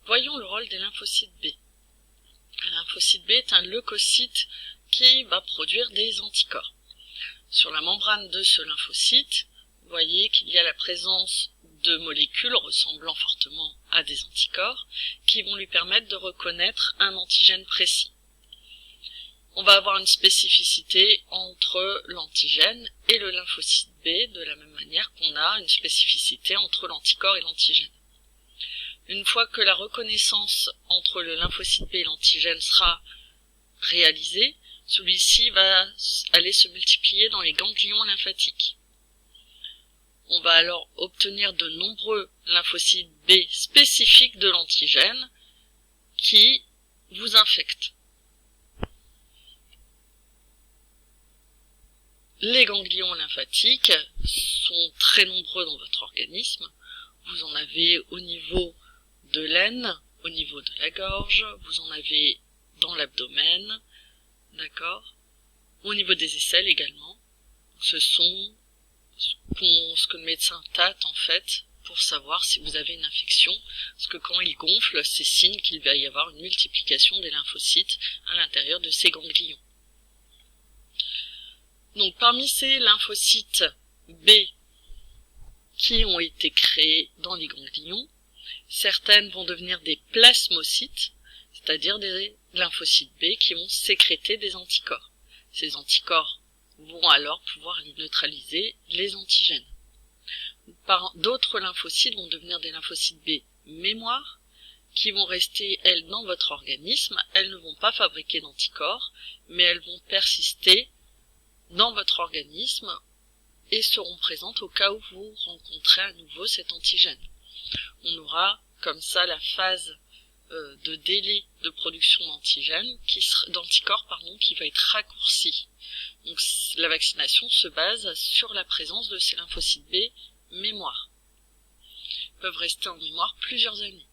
Voyons le rôle des lymphocytes B. Un lymphocyte B est un leucocyte qui va produire des anticorps. Sur la membrane de ce lymphocyte, vous voyez qu'il y a la présence de molécules ressemblant fortement à des anticorps qui vont lui permettre de reconnaître un antigène précis. On va avoir une spécificité entre l'antigène et le lymphocyte B, de la même manière qu'on a une spécificité entre l'anticorps et l'antigène. Une fois que la reconnaissance entre le lymphocyte B et l'antigène sera réalisée, celui-ci va aller se multiplier dans les ganglions lymphatiques. On va alors obtenir de nombreux lymphocytes B spécifiques de l'antigène qui vous infectent. Les ganglions lymphatiques sont très nombreux dans votre organisme. Vous en avez au niveau de l'aine, au niveau de la gorge, vous en avez dans l'abdomen, d'accord, au niveau des aisselles également. Ce sont ce que le médecin tâte en fait pour savoir si vous avez une infection, parce que quand il gonfle, c'est signe qu'il va y avoir une multiplication des lymphocytes à l'intérieur de ces ganglions. Donc parmi ces lymphocytes B qui ont été créés dans les ganglions, certaines vont devenir des plasmocytes, c'est-à-dire des lymphocytes B qui vont sécréter des anticorps. Ces anticorps vont alors pouvoir neutraliser les antigènes. D'autres lymphocytes vont devenir des lymphocytes B mémoire, qui vont rester, elles, dans votre organisme. Elles ne vont pas fabriquer d'anticorps, mais elles vont persister dans votre organisme et seront présentes au cas où vous rencontrez à nouveau cet antigène. On aura comme ça la phase de délai de production d'anticorps qui va être raccourcie. Donc la vaccination se base sur la présence de ces lymphocytes B mémoire. Ils peuvent rester en mémoire plusieurs années.